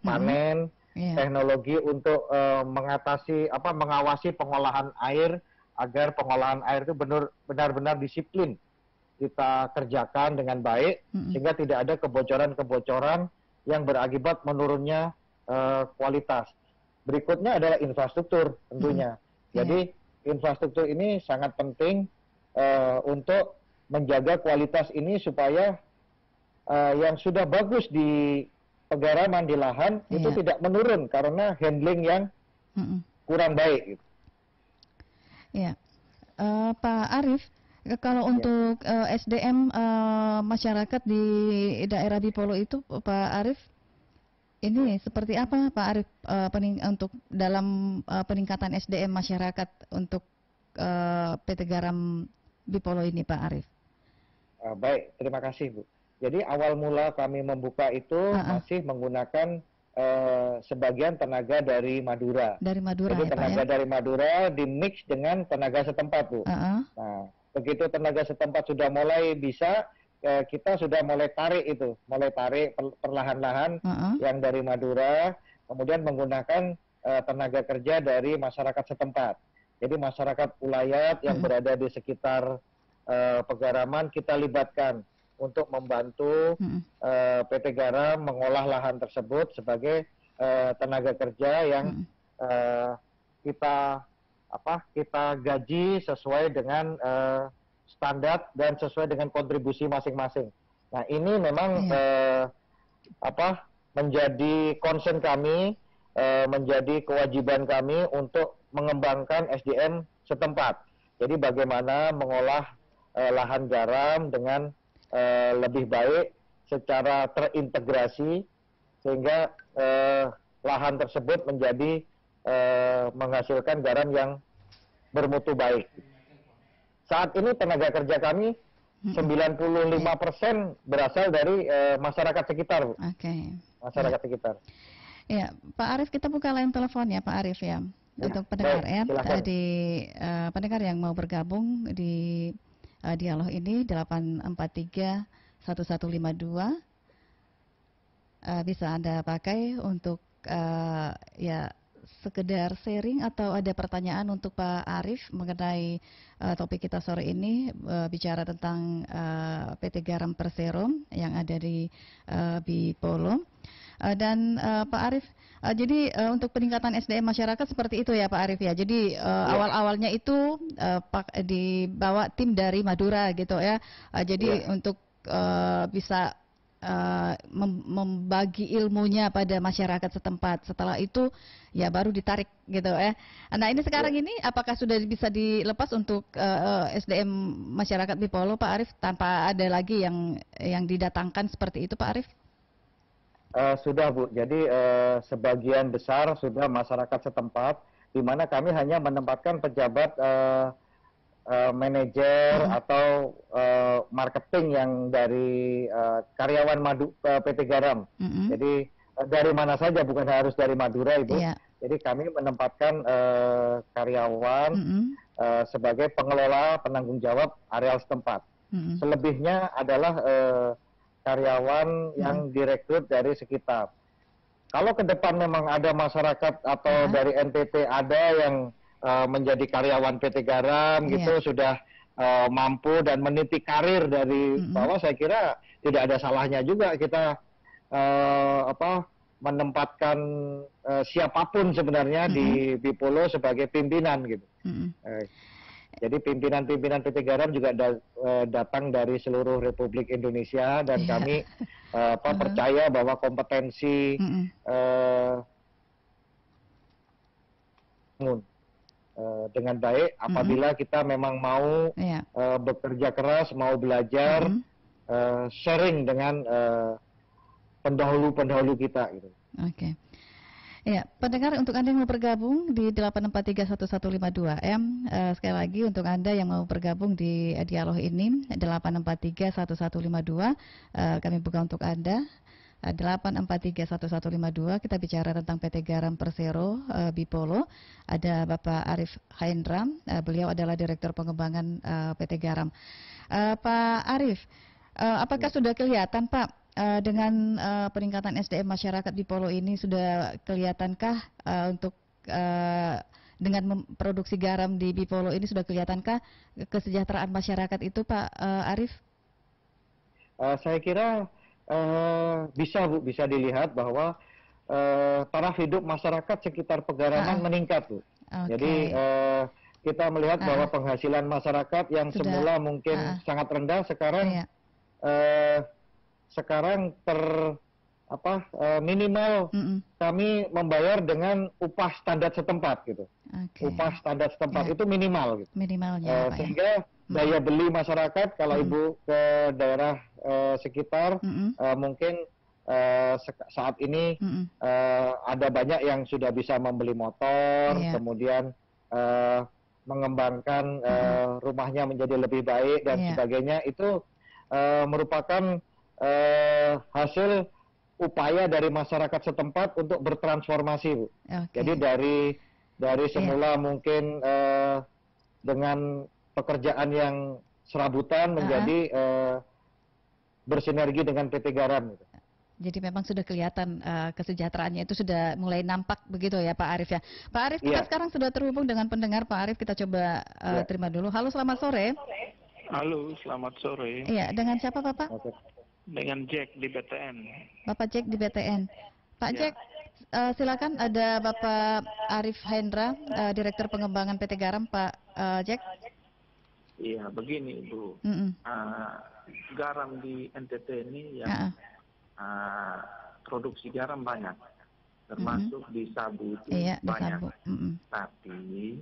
panen, teknologi untuk mengawasi pengolahan air agar pengolahan air itu benar-benar disiplin kita kerjakan dengan baik sehingga tidak ada kebocoran-kebocoran yang berakibat menurunnya kualitas. Berikutnya adalah infrastruktur tentunya. Jadi infrastruktur ini sangat penting untuk menjaga kualitas ini supaya yang sudah bagus di pegaraman di lahan itu tidak menurun karena handling yang kurang baik. Ya, Pak Arief, kalau untuk SDM masyarakat di daerah Bipolo itu, Pak Arief, ini seperti apa, Pak Arief, untuk dalam peningkatan SDM masyarakat untuk PT Garam Bipolo ini, Pak Arief? Baik, terima kasih, Bu. Jadi awal mula kami membuka itu masih menggunakan sebagian tenaga dari Madura. Dari Madura. Jadi ya, tenaga Pak, ya? dari Madura dimix dengan tenaga setempat, Bu. Nah, begitu tenaga setempat sudah mulai bisa, kita sudah mulai tarik perlahan-lahan yang dari Madura, kemudian menggunakan tenaga kerja dari masyarakat setempat. Jadi masyarakat ulayat yang berada di sekitar pegaraman kita libatkan untuk membantu PT Garam mengolah lahan tersebut sebagai tenaga kerja yang kita gaji sesuai dengan standar dan sesuai dengan kontribusi masing-masing. Nah, ini memang menjadi concern kami, menjadi kewajiban kami untuk mengembangkan SDM setempat. Jadi bagaimana mengolah lahan garam dengan lebih baik secara terintegrasi sehingga lahan tersebut menjadi menghasilkan garam yang bermutu baik. Saat ini tenaga kerja kami 95% berasal dari masyarakat sekitar, Bu. Masyarakat sekitar. Ya, Pak Arief, kita buka line telepon ya, Pak Arief ya. Untuk pendengar pendengar yang mau bergabung di dialog ini 843-1152 bisa Anda pakai untuk sekedar sharing atau ada pertanyaan untuk Pak Arief mengenai topik kita sore ini, bicara tentang PT Garam Persero yang ada di Bipolo. Dan Pak Arief, jadi untuk peningkatan SDM masyarakat seperti itu ya Pak Arief ya. Jadi awal-awalnya itu dibawa tim dari Madura gitu ya. Jadi untuk bisa membagi ilmunya pada masyarakat setempat. Setelah itu ya baru ditarik gitu ya. Nah, ini sekarang ini apakah sudah bisa dilepas untuk SDM masyarakat Bipolo, Pak Arief, tanpa ada lagi yang didatangkan seperti itu, Pak Arief? Sudah, Bu. Jadi sebagian besar sudah masyarakat setempat, di mana kami hanya menempatkan pejabat manajer atau marketing yang dari karyawan PT Garam. Jadi dari mana saja, bukan harus dari Madura, Ibu. Jadi kami menempatkan karyawan sebagai pengelola penanggung jawab areal setempat. Selebihnya adalah karyawan yang direkrut dari sekitar. Kalau ke depan memang ada masyarakat atau dari NTT ada yang menjadi karyawan PT Garam gitu, sudah mampu dan meniti karir dari bawah, saya kira tidak ada salahnya juga kita menempatkan siapapun sebenarnya di Bipolo sebagai pimpinan gitu. Jadi pimpinan-pimpinan PT Garam juga datang dari seluruh Republik Indonesia dan kami percaya bahwa kompetensi dengan baik apabila kita memang mau bekerja keras, mau belajar, sharing dengan pendahulu-pendahulu kita gitu. Ya, pendengar, untuk Anda yang mau bergabung di 8431152M, sekali lagi untuk Anda yang mau bergabung di dialog ini 8431152, kami buka untuk Anda 8431152. Kita bicara tentang PT Garam Persero Bipolo. Ada Bapak Arief Haindram, beliau adalah Direktur Pengembangan PT Garam. Pak Arief, apakah sudah kelihatan, Pak, dengan peningkatan SDM masyarakat di Polo ini sudah kelihatankah untuk dengan memproduksi garam di Bipolo ini sudah kelihatankah kesejahteraan masyarakat itu, Pak Arief? Saya kira bisa dilihat bahwa taraf hidup masyarakat sekitar Pegaraman meningkat, Bu. Okay. Jadi kita melihat bahwa penghasilan masyarakat yang semula mungkin sangat rendah sekarang minimal kami membayar dengan upah standar setempat gitu. Okay. Upah standar setempat itu minimal gitu. Minimalnya sehingga daya beli masyarakat kalau Ibu ke daerah sekitar mungkin saat ini ada banyak yang sudah bisa membeli motor, kemudian mengembangkan rumahnya menjadi lebih baik dan sebagainya. Itu merupakan hasil upaya dari masyarakat setempat untuk bertransformasi, Bu. Okay. Jadi dari semula mungkin dengan pekerjaan yang serabutan menjadi bersinergi dengan PT Garam. Gitu. Jadi memang sudah kelihatan kesejahteraannya itu sudah mulai nampak begitu ya Pak Arief ya. Pak Arief, kita sekarang sudah terhubung dengan pendengar. Pak Arief, kita coba terima dulu. Halo, selamat sore. Halo, selamat sore. Iya, dengan siapa Bapak? Dengan Jack di BTN. Bapak Jack di BTN. Pak Jack, silakan, ada Bapak Arief Hendra, Direktur Pengembangan PT Garam, Pak Jack. Iya, begini Bu. Garam di NTT ini yang produksi garam banyak, termasuk di Sabu itu banyak. Tapi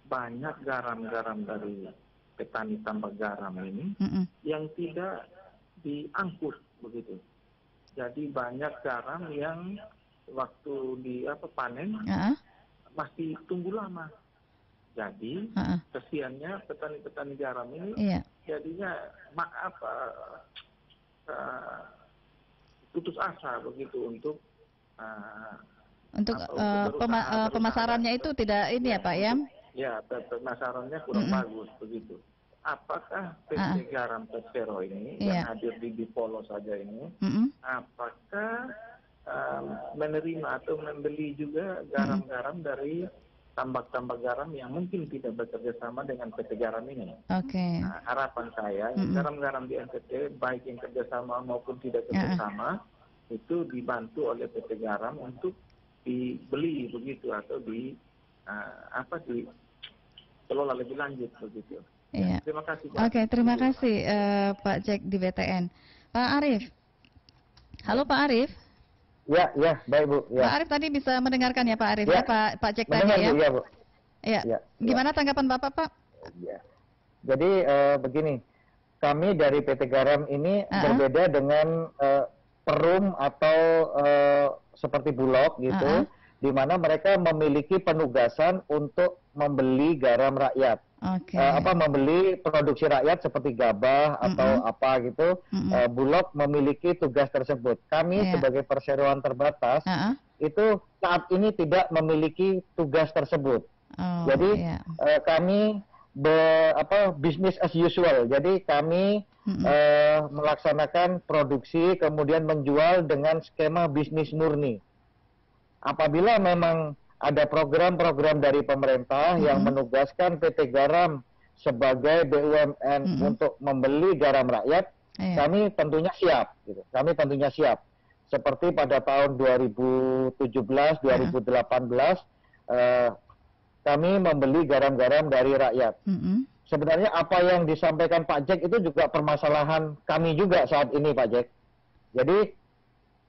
banyak garam-garam dari petani tambak garam ini yang tidak diangkut begitu. Jadi banyak garam yang waktu panen masih tunggu lama. Jadi kesiannya petani-petani garam ini jadinya putus asa begitu untuk pemasarannya itu tidak ini ya Pak ya? Ya, pemasarannya kurang bagus begitu. Apakah PT Garam Persero ini yang hadir di Bipolo saja ini, apakah menerima atau membeli juga garam-garam dari tambak-tambak garam yang mungkin tidak bekerja sama dengan PT Garam ini? Oke. Nah, harapan saya garam-garam di NTT baik yang kerjasama maupun tidak kerjasama itu dibantu oleh PT Garam untuk dibeli begitu atau dikelola lebih lanjut begitu. Iya. Terima kasih. Oke, terima kasih Pak Jack di BTN. Pak Arief. Halo Pak Arief. Ya, baik Bu. Ya. Pak Arief tadi bisa mendengarkan ya Pak Arief ya, Pak Jack tadi ya. Iya, Bu. Ya. Gimana tanggapan Bapak, Pak? Ya. Jadi begini, kami dari PT Garam ini berbeda dengan perum atau seperti Bulog gitu, di mana mereka memiliki penugasan untuk membeli garam rakyat. Membeli produksi rakyat seperti gabah atau apa gitu. Bulog memiliki tugas tersebut. Kami sebagai perseroan terbatas itu saat ini tidak memiliki tugas tersebut. Jadi kami business as usual. Jadi kami melaksanakan produksi kemudian menjual dengan skema bisnis murni. Apabila memang ada program-program dari pemerintah yang menugaskan PT Garam sebagai BUMN untuk membeli garam rakyat, kami tentunya siap. Gitu. Kami tentunya siap. Seperti pada tahun 2017, 2018, kami membeli garam-garam dari rakyat. Sebenarnya apa yang disampaikan Pak Jack itu juga permasalahan kami juga saat ini, Pak Jack. Jadi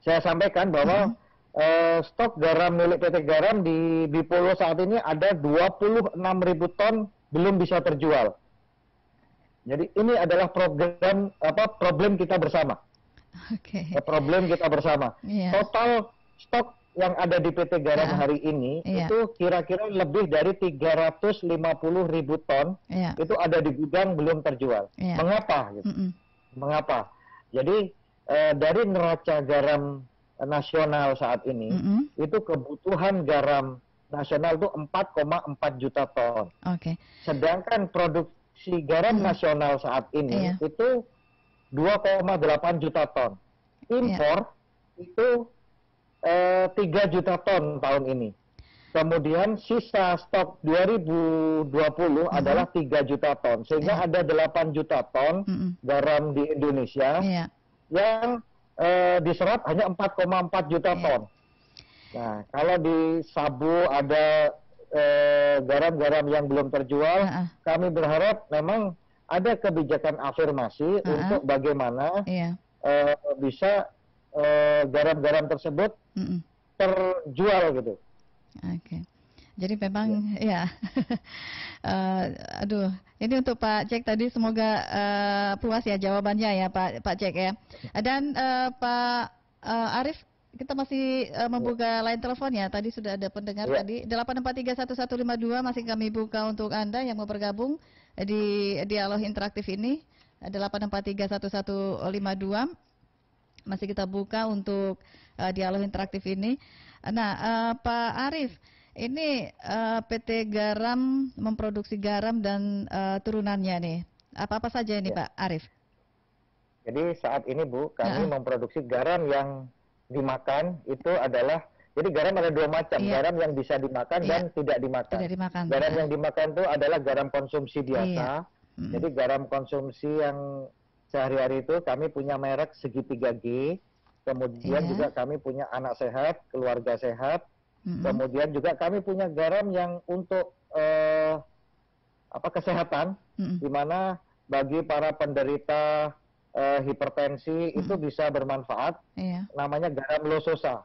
saya sampaikan bahwa stok garam milik PT Garam di Bipolo saat ini ada 26.000 ton belum bisa terjual. Jadi ini adalah problem kita bersama. Problem kita bersama. Total stok yang ada di PT Garam hari ini itu kira-kira lebih dari 350.000 ton itu ada di gudang belum terjual. Mengapa? Gitu. Mengapa? Jadi dari neraca garam nasional saat ini itu kebutuhan garam nasional itu 4,4 juta ton. Sedangkan produksi garam nasional saat ini itu 2,8 juta ton. impor itu 3 juta ton tahun ini. Kemudian sisa stok 2020 adalah 3 juta ton. Sehingga ada 8 juta ton garam di Indonesia yang diserap hanya 4,4 juta ton. Nah, kalau di Sabu ada garam-garam yang belum terjual, kami berharap memang ada kebijakan afirmasi untuk bagaimana bisa garam-garam tersebut terjual gitu. Oke. Jadi memang ya, aduh, ini untuk Pak Cek tadi semoga puas ya jawabannya ya Pak Cek ya. Dan Pak Arief, kita masih membuka line telepon ya. Tadi sudah ada pendengar tadi 8431152 masih kami buka untuk Anda yang mau bergabung di dialog interaktif ini. 8431152 masih kita buka untuk dialog interaktif ini. Nah, Pak Arief, ini PT Garam memproduksi garam dan turunannya nih. Apa-apa saja ini Pak Arief? Jadi saat ini Bu, kami memproduksi garam yang dimakan itu adalah, jadi garam ada 2 macam, garam yang bisa dimakan dan tidak dimakan. Garam yang dimakan itu adalah garam konsumsi biasa. Jadi garam konsumsi yang sehari-hari itu kami punya merek Segitiga G, kemudian juga kami punya anak sehat, keluarga sehat, kemudian juga kami punya garam yang untuk kesehatan, di mana bagi para penderita hipertensi itu bisa bermanfaat. Namanya garam lososa,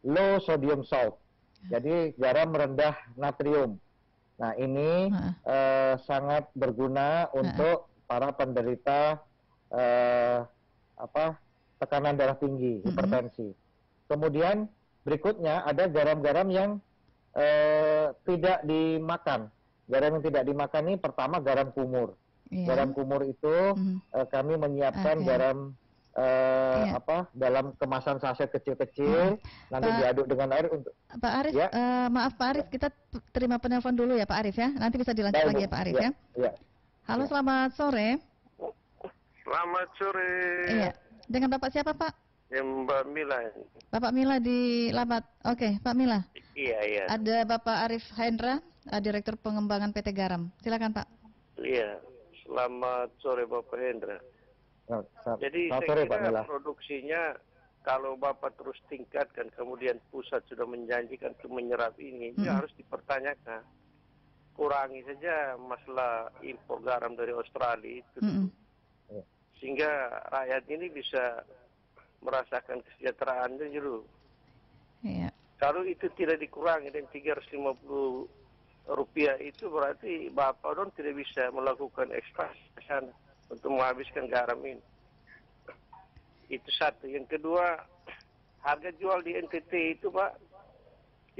low sodium salt. Jadi garam rendah natrium. Nah, ini sangat berguna untuk para penderita tekanan darah tinggi, hipertensi. Kemudian berikutnya ada garam-garam yang tidak dimakan. Garam yang tidak dimakan ini pertama garam kumur. Garam kumur itu kami menyiapkan garam dalam kemasan saset kecil-kecil, nanti diaduk dengan air untuk. Pak Arief, maaf Pak Arief, kita terima penelpon dulu ya Pak Arief ya. Nanti bisa dilanjut lagi ya Pak Arief ya. Halo, selamat sore. Selamat sore. Iya. Dengan Bapak siapa Pak? Mbak Mila. Bapak Mila di Labat. Oke, Pak Mila. Iya. Ada Bapak Arief Hendra, Direktur Pengembangan PT Garam. Silakan Pak. Iya. Selamat sore Bapak Hendra. Jadi saya kira produksinya kalau Bapak terus tingkatkan, kemudian pusat sudah menjanjikan untuk menyerap ini, itu harus dipertanyakan. Kurangi saja masalah impor garam dari Australia itu. Sehingga rakyat ini bisa merasakan kesejahteraan dulu. Kalau itu tidak dikurangi dan 350 rupiah itu berarti Bapak Don tidak bisa melakukan ekspor ke sana untuk menghabiskan garam ini. Itu satu. Yang kedua, harga jual di NTT itu Pak,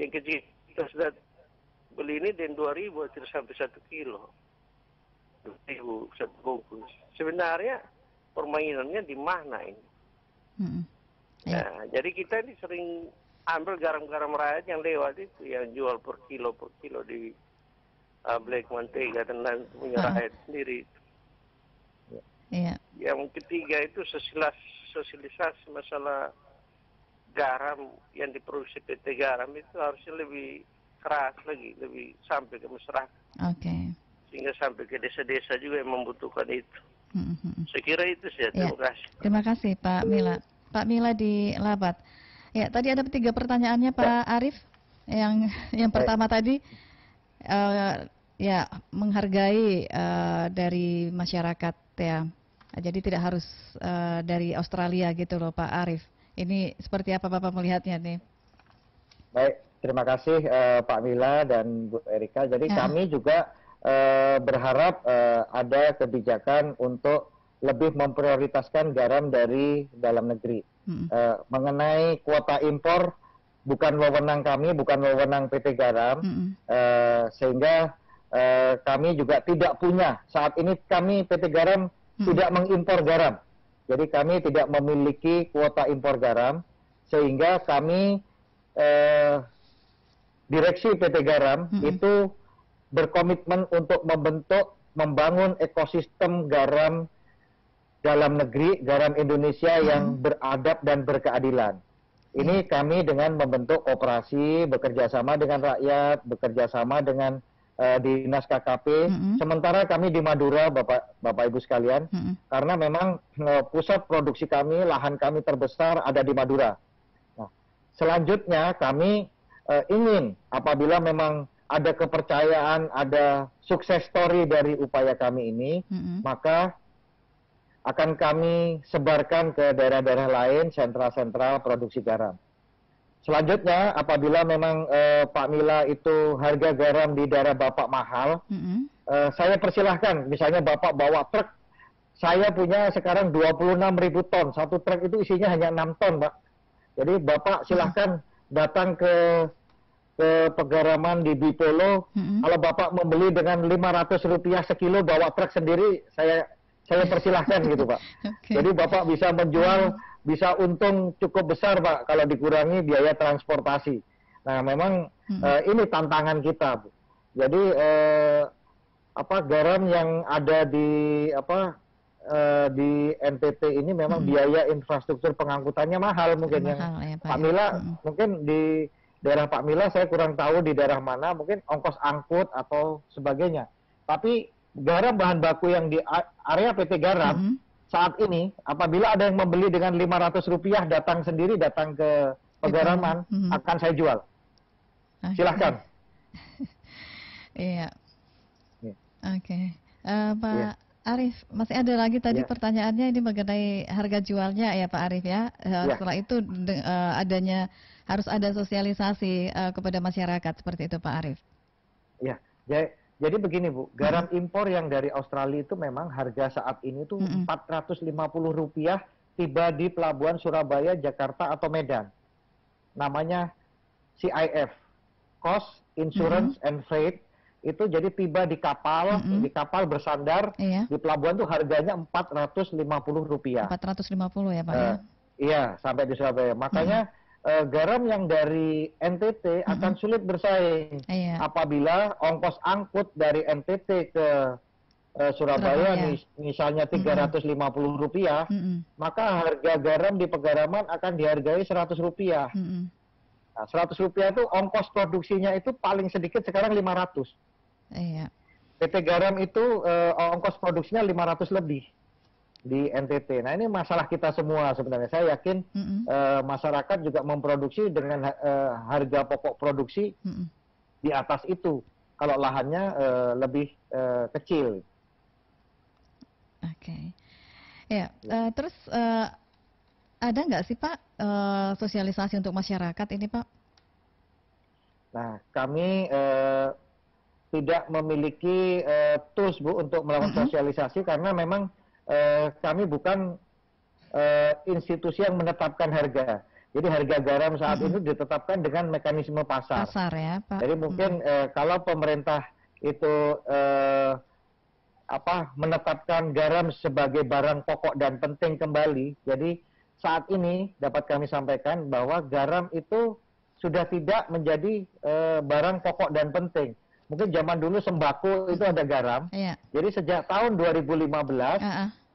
yang kecil kita sudah beli ini dan 2.000 tidak sampai 1 kilo. 2.000 1 bungkus. Sebenarnya permainannya di mana ini? Nah, jadi kita ini sering ambil garam-garam rakyat yang lewat itu, yang jual per kilo di Black Mantega dan lain punya rakyat sendiri. Yang ketiga itu sosialisasi masalah garam yang diproduksi PT Garam itu harusnya lebih keras lagi, lebih sampai ke masyarakat. Sehingga sampai ke desa-desa juga yang membutuhkan itu. Saya kira itu sih. Terima kasih. Terima kasih Pak Mila. Pak Mila di Labat. Ya, tadi ada 3 pertanyaannya Pak Arief. Yang pertama tadi menghargai dari masyarakat ya. Jadi tidak harus dari Australia gitu loh Pak Arief. Ini seperti apa Bapak melihatnya nih? Baik, terima kasih Pak Mila dan Bu Erika. Jadi kami juga berharap ada kebijakan untuk lebih memprioritaskan garam dari dalam negeri. Mengenai kuota impor, bukan wewenang kami, bukan wewenang PT Garam, sehingga kami juga tidak punya. Saat ini kami PT Garam tidak mengimpor garam. Jadi kami tidak memiliki kuota impor garam, sehingga kami direksi PT Garam itu berkomitmen untuk membangun ekosistem garam dalam negeri, garam Indonesia yang beradab dan berkeadilan. Ini kami dengan membentuk koperasi, bekerja sama dengan rakyat, bekerja sama dengan Dinas KKP. Sementara kami di Madura, Bapak Ibu sekalian, karena memang pusat produksi kami, lahan kami terbesar ada di Madura. Nah, selanjutnya kami ingin apabila memang ada kepercayaan, ada sukses story dari upaya kami ini, maka akan kami sebarkan ke daerah-daerah lain, sentra-sentra produksi garam. Selanjutnya, apabila memang Pak Mila itu harga garam di daerah Bapak mahal, saya persilahkan, misalnya Bapak bawa truk, saya punya sekarang 26.000 ton, satu truk itu isinya hanya 6 ton, Pak. Jadi Bapak silahkan datang ke Pegaraman di Bipolo, kalau Bapak membeli dengan Rp500 sekilo, bawa truk sendiri, saya persilahkan gitu, Pak. Jadi Bapak bisa menjual, bisa untung cukup besar, Pak, kalau dikurangi biaya transportasi. Nah, memang ini tantangan kita, Bu. Jadi garam yang ada di NTT ini memang biaya infrastruktur pengangkutannya mahal mungkin yang ya, Pak Mila mungkin di daerah Pak Mila saya kurang tahu di daerah mana, mungkin ongkos angkut atau sebagainya. Tapi garam bahan baku yang di area PT Garam saat ini, apabila ada yang membeli dengan Rp500 datang sendiri, datang ke Pegaraman, akan saya jual. Silahkan. Iya. Oke. Pak Arief, masih ada lagi tadi pertanyaannya ini mengenai harga jualnya ya Pak Arief ya. Setelah itu adanya harus ada sosialisasi kepada masyarakat seperti itu Pak Arief. Ya, jadi begini Bu, garam impor yang dari Australia itu memang harga saat ini tuh Rp450 tiba di pelabuhan Surabaya, Jakarta atau Medan. Namanya CIF, Cost, Insurance, and Freight. Itu jadi tiba di kapal bersandar di pelabuhan tuh harganya Rp450. Rp450 ya Pak ya? Iya, sampai di Surabaya. Makanya garam yang dari NTT akan sulit bersaing apabila ongkos angkut dari NTT ke Surabaya misalnya Rp350, maka harga garam di Pegaraman akan dihargai Rp100. Nah, Rp100 itu ongkos produksinya itu paling sedikit sekarang 500. Iya. PT Garam itu ongkos produksinya 500 lebih di NTT. Nah, ini masalah kita semua sebenarnya. Saya yakin masyarakat juga memproduksi dengan harga pokok produksi di atas itu. Kalau lahannya lebih kecil. Oke. Ya, terus ada nggak sih Pak sosialisasi untuk masyarakat ini Pak? Nah, kami tidak memiliki tools Bu untuk melakukan sosialisasi karena memang kami bukan institusi yang menetapkan harga. Jadi harga garam saat ini ditetapkan dengan mekanisme pasar. Pasar ya Pak. Jadi mungkin kalau pemerintah itu menetapkan garam sebagai barang pokok dan penting kembali, jadi saat ini dapat kami sampaikan bahwa garam itu sudah tidak menjadi barang pokok dan penting. Mungkin zaman dulu sembako itu ada garam. Jadi sejak tahun 2015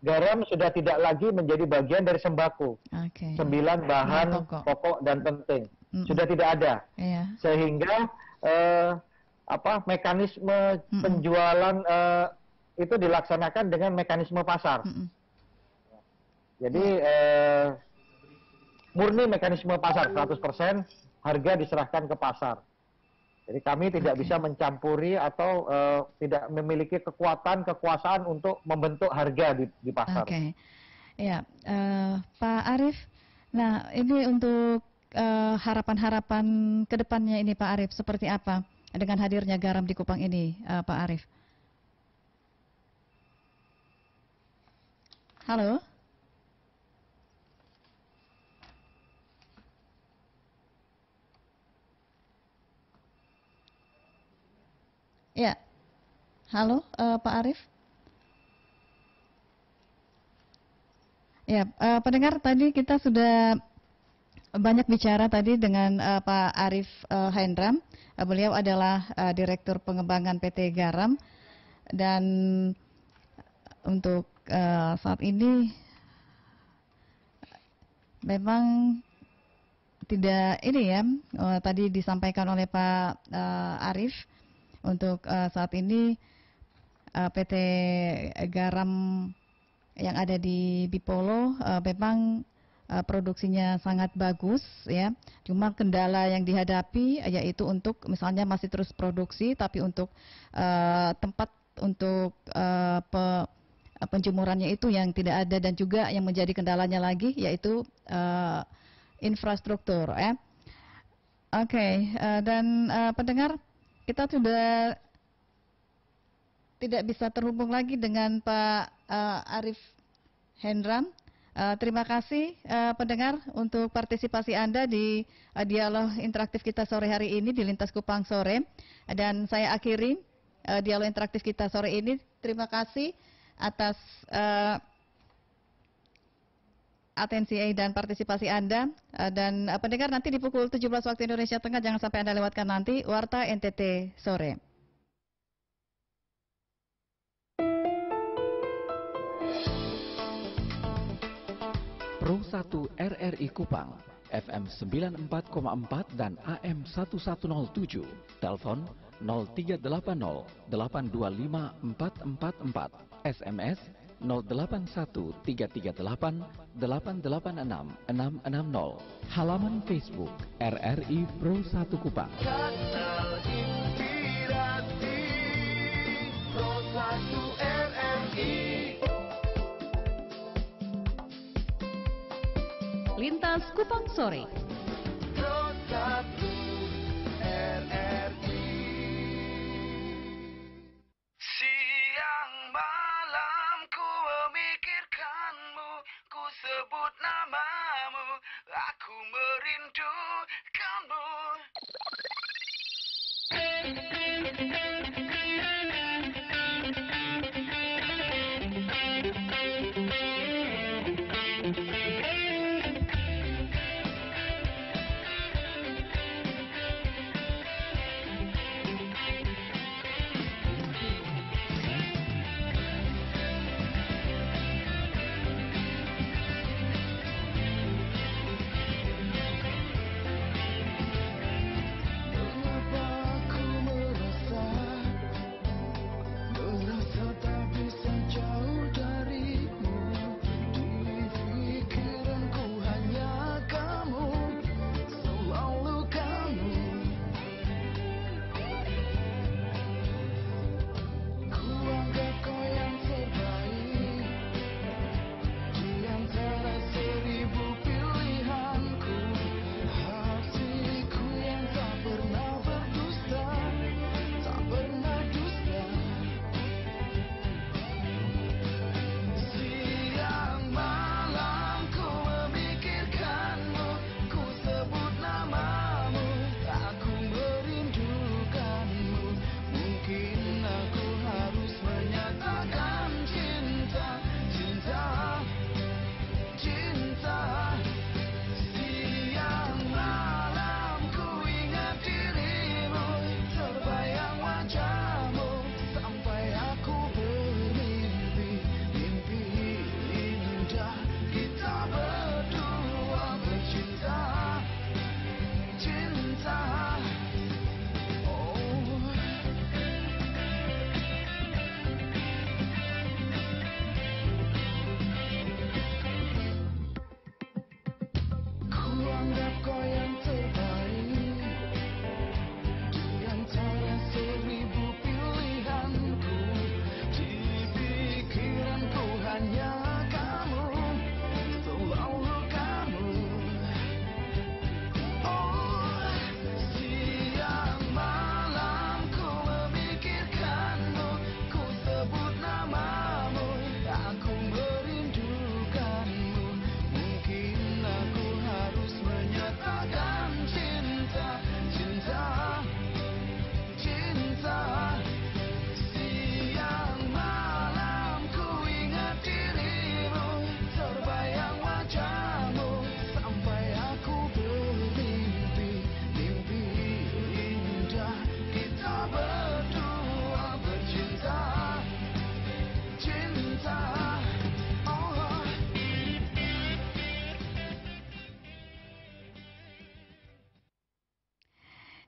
garam sudah tidak lagi menjadi bagian dari sembako. 9 bahan pokok dan penting sudah tidak ada. Sehingga mekanisme penjualan itu dilaksanakan dengan mekanisme pasar. Jadi murni mekanisme pasar 100%, harga diserahkan ke pasar. Jadi kami tidak bisa mencampuri atau tidak memiliki kekuasaan untuk membentuk harga di pasar. Ya, Pak Arief. Nah, ini untuk harapan-harapan ke depannya ini Pak Arief seperti apa dengan hadirnya garam di Kupang ini, Pak Arief? Halo. Ya, halo Pak Arief. Ya, pendengar tadi kita sudah banyak bicara tadi dengan Pak Arief Hendram. Beliau adalah Direktur Pengembangan PT Garam dan untuk saat ini memang tidak ini ya, tadi disampaikan oleh Pak Arief, untuk saat ini PT Garam yang ada di Bipolo memang produksinya sangat bagus ya. Cuma kendala yang dihadapi yaitu untuk misalnya masih terus produksi, tapi untuk tempat untuk penjemurannya itu yang tidak ada, dan juga yang menjadi kendalanya lagi yaitu infrastruktur ya. Oke, dan pendengar, kita sudah tidak bisa terhubung lagi dengan Pak Arief Hendram. Terima kasih pendengar untuk partisipasi Anda di dialog interaktif kita sore hari ini di Lintas Kupang Sore. Dan saya akhiri dialog interaktif kita sore ini. Terima kasih atas atensi dan partisipasi Anda. Dan pendengar, nanti di pukul 17 waktu Indonesia Tengah jangan sampai Anda lewatkan nanti Warta NTT Sore. Pro 1 RRI Kupang, FM 94,4 dan AM 1107, telepon 0380 825 444, SMS 081338 886 660, halaman Facebook RRI Pro 1 Kupang. Kanal Inspirasi Pro 1 RRI. Lintas Kupang Sore. Pro 1 RRI. Siang malam ku memikirkanmu, ku sebut namamu, aku merindukanmu.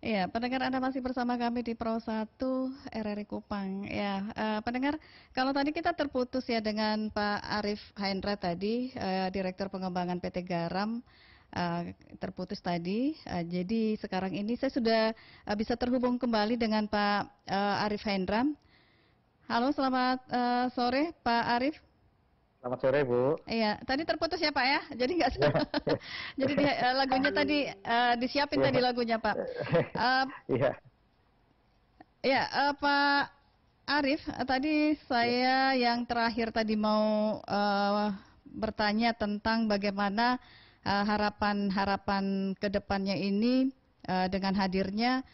Iya, pendengar Anda masih bersama kami di Pro 1 RRI Kupang. Ya, pendengar, kalau tadi kita terputus ya dengan Pak Arif Hendra tadi, Direktur Pengembangan PT Garam, terputus tadi. Jadi sekarang ini saya sudah bisa terhubung kembali dengan Pak Arif Hendra. Halo, selamat sore Pak Arif. Selamat sore, Bu. Iya, tadi terputus ya Pak ya, jadi nggak jadi lagunya tadi disiapin tadi lagunya Pak. Iya. Iya, Pak Arif, tadi saya yang terakhir tadi mau bertanya tentang bagaimana harapan ke depannya ini dengan hadirnya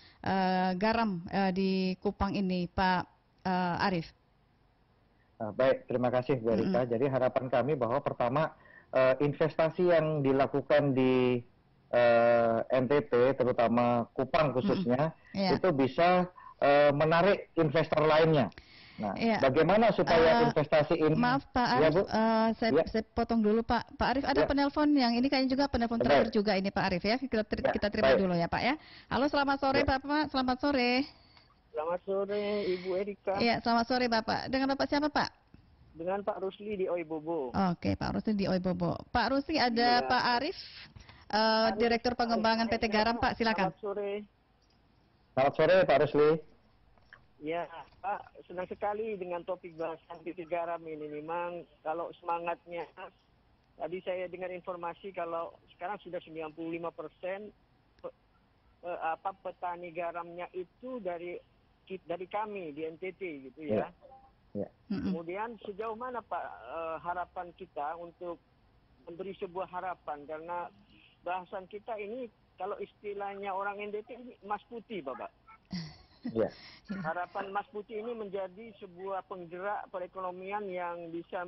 garam di Kupang ini, Pak Arif. Baik, terima kasih Bu Erika. Jadi harapan kami bahwa pertama investasi yang dilakukan di NTT, terutama Kupang khususnya, itu bisa menarik investor lainnya. Nah, bagaimana supaya investasi ini... Maaf Pak Arif, ya, saya potong dulu Pak. Pak Arif, ada penelpon yang ini kayaknya juga penelpon terakhir juga ini Pak Arif ya. Kita terima dulu ya Pak ya. Halo, selamat sore Bapak, selamat sore. Selamat sore Ibu Erika. Iya, selamat sore Bapak. Dengan Bapak siapa Pak? Dengan Pak Rusli di Oibobo. Oke, Pak Rusli di Oibobo. Pak Rusli, ada Pak Arif, Direktur Pengembangan PT Garam, Pak, silakan. Selamat sore. Selamat sore Pak Rusli. Ya, Pak, senang sekali dengan topik bahasan PT Garam ini. Memang kalau semangatnya, tadi saya dengar informasi kalau sekarang sudah 95% petani garamnya itu dari kami di NTT gitu ya. Ya. Kemudian sejauh mana Pak harapan kita untuk memberi sebuah harapan, karena bahasan kita ini kalau istilahnya orang NTT ini Mas Putih Bapak. Ya. Harapan Mas Putih ini menjadi sebuah penggerak perekonomian yang bisa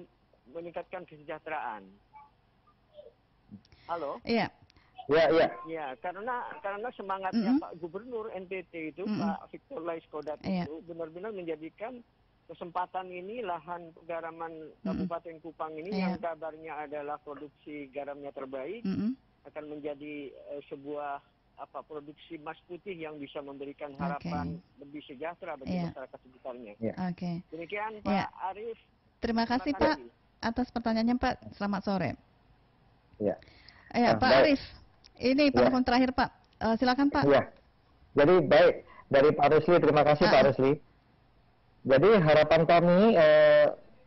meningkatkan kesejahteraan. Halo? Iya. Ya. Ya, karena semangatnya Pak Gubernur NTT itu Pak Victor Laiskodat itu benar-benar menjadikan kesempatan ini, lahan garaman Kabupaten Kupang ini yang kabarnya adalah produksi garamnya terbaik akan menjadi sebuah produksi emas putih yang bisa memberikan harapan lebih sejahtera bagi masyarakat sekitarnya. Demikian Pak Arif. Terima kasih Pak atas pertanyaannya Pak. Selamat sore. Ya. Pak Arif. Ini telepon terakhir Pak, silakan Pak. Iya, jadi baik dari Pak Rusli, terima kasih Pak Rusli. Jadi harapan kami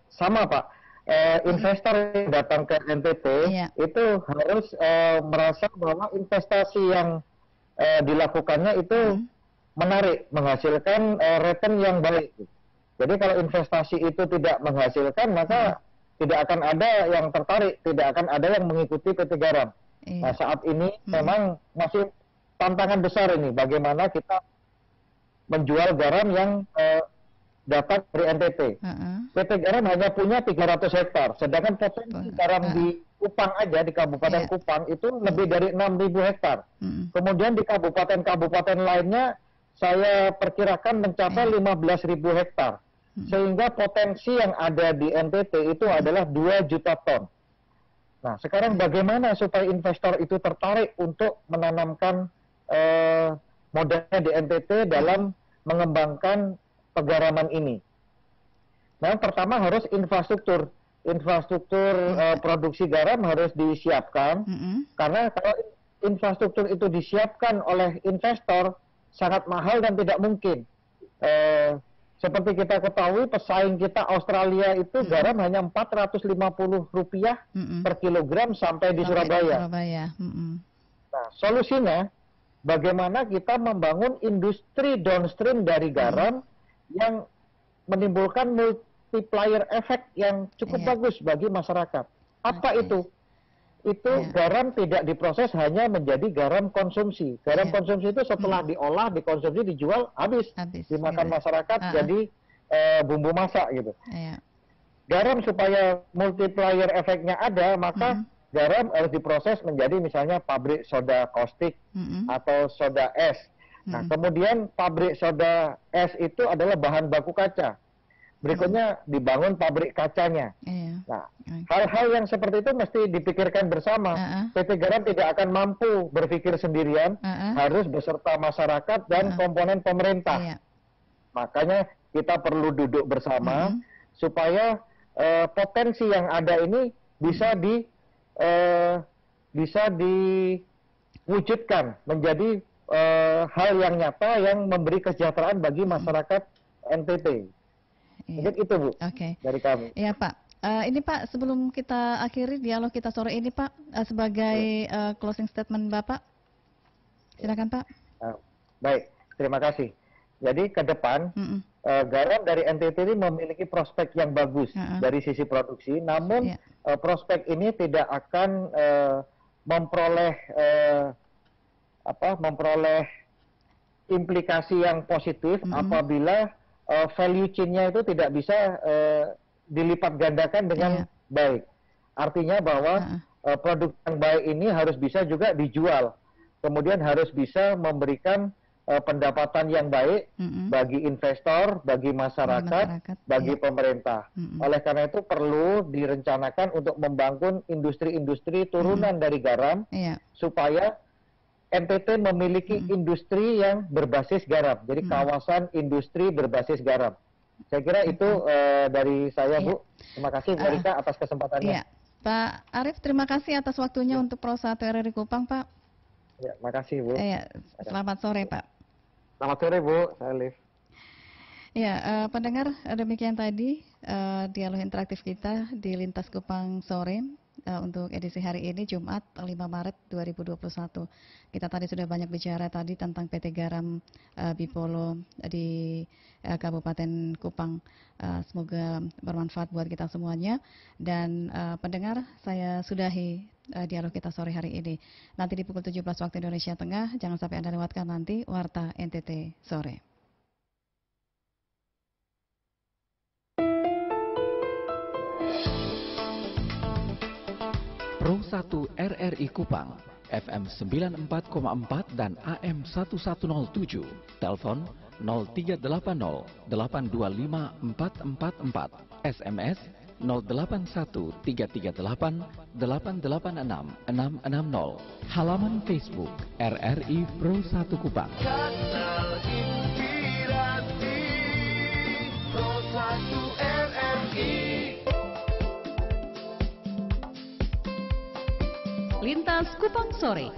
sama Pak, investor yang datang ke NTT itu harus merasa bahwa investasi yang dilakukannya itu menarik, menghasilkan return yang baik. Jadi kalau investasi itu tidak menghasilkan, maka tidak akan ada yang tertarik, tidak akan ada yang mengikuti PT Garam. Nah, saat ini memang masih tantangan besar ini, bagaimana kita menjual garam yang datang dari NTT. PT Garam hanya punya 300 hektar, sedangkan potensi garam di Kupang aja, di Kabupaten Kupang itu lebih dari 6.000 hektar. Kemudian di kabupaten-kabupaten lainnya saya perkirakan mencapai 15.000 hektar. Sehingga potensi yang ada di NTT itu adalah 2 juta ton. Nah, sekarang bagaimana supaya investor itu tertarik untuk menanamkan modalnya di NTT dalam mengembangkan pegaraman ini? Nah, pertama harus infrastruktur produksi garam harus disiapkan, karena kalau infrastruktur itu disiapkan oleh investor sangat mahal dan tidak mungkin. Seperti kita ketahui, pesaing kita Australia itu garam hanya Rp450 per kilogram sampai di Surabaya. Nah, solusinya bagaimana kita membangun industri downstream dari garam yang menimbulkan multiplier effect yang cukup bagus bagi masyarakat. Apa itu? Itu garam tidak diproses hanya menjadi garam konsumsi. Garam konsumsi itu setelah diolah, dikonsumsi, dijual, habis dimakan masyarakat jadi bumbu masak gitu. Garam supaya multiplier efeknya ada, maka garam harus diproses menjadi misalnya pabrik soda kaustik atau soda es. Nah, kemudian pabrik soda es itu adalah bahan baku kaca. berikutnya dibangun pabrik kacanya. Nah, hal-hal yang seperti itu mesti dipikirkan bersama. PT Garam tidak akan mampu berpikir sendirian, harus beserta masyarakat dan komponen pemerintah. Makanya kita perlu duduk bersama supaya potensi yang ada ini bisa diwujudkan menjadi hal yang nyata yang memberi kesejahteraan bagi masyarakat NTT. Mungkin itu Bu, dari kami. Iya Pak. Ini Pak, sebelum kita akhiri dialog kita sore ini Pak, sebagai closing statement Bapak, silakan Pak. Baik, terima kasih. Jadi ke depan garam dari NTT ini memiliki prospek yang bagus dari sisi produksi, namun prospek ini tidak akan memperoleh implikasi yang positif apabila value chain-nya itu tidak bisa dilipat gandakan dengan baik. Artinya bahwa produk yang baik ini harus bisa juga dijual, kemudian harus bisa memberikan pendapatan yang baik bagi investor, bagi masyarakat, bagi pemerintah. Oleh karena itu perlu direncanakan untuk membangun industri-industri turunan dari garam supaya NTT memiliki industri yang berbasis garam. Jadi kawasan industri berbasis garam. Saya kira itu dari saya Bu. Terima kasih Bu Rika atas kesempatannya. Pak Arief, terima kasih atas waktunya untuk Pro 1 RRI Kupang Pak. Ya, makasih Bu. Selamat sore Pak. Selamat sore Bu, saya Liv. Ya, pendengar, demikian tadi dialog interaktif kita di Lintas Kupang Sore untuk edisi hari ini Jumat 5 Maret 2021. Kita tadi sudah banyak bicara tadi tentang PT Garam Bipolo di Kabupaten Kupang. Semoga bermanfaat buat kita semuanya. Dan pendengar, saya sudahi dialog kita sore hari ini. Nanti di pukul 17 waktu Indonesia Tengah, jangan sampai Anda lewatkan nanti Warta NTT Sore. Pro 1 RRI Kupang, FM 94,4 dan AM 1107, telepon 0380 825 444, SMS 081 338 886 660, halaman Facebook RRI Pro 1 Kupang. Kanal inspirasi Pro 1 RRI. Lintas Kupang Sore.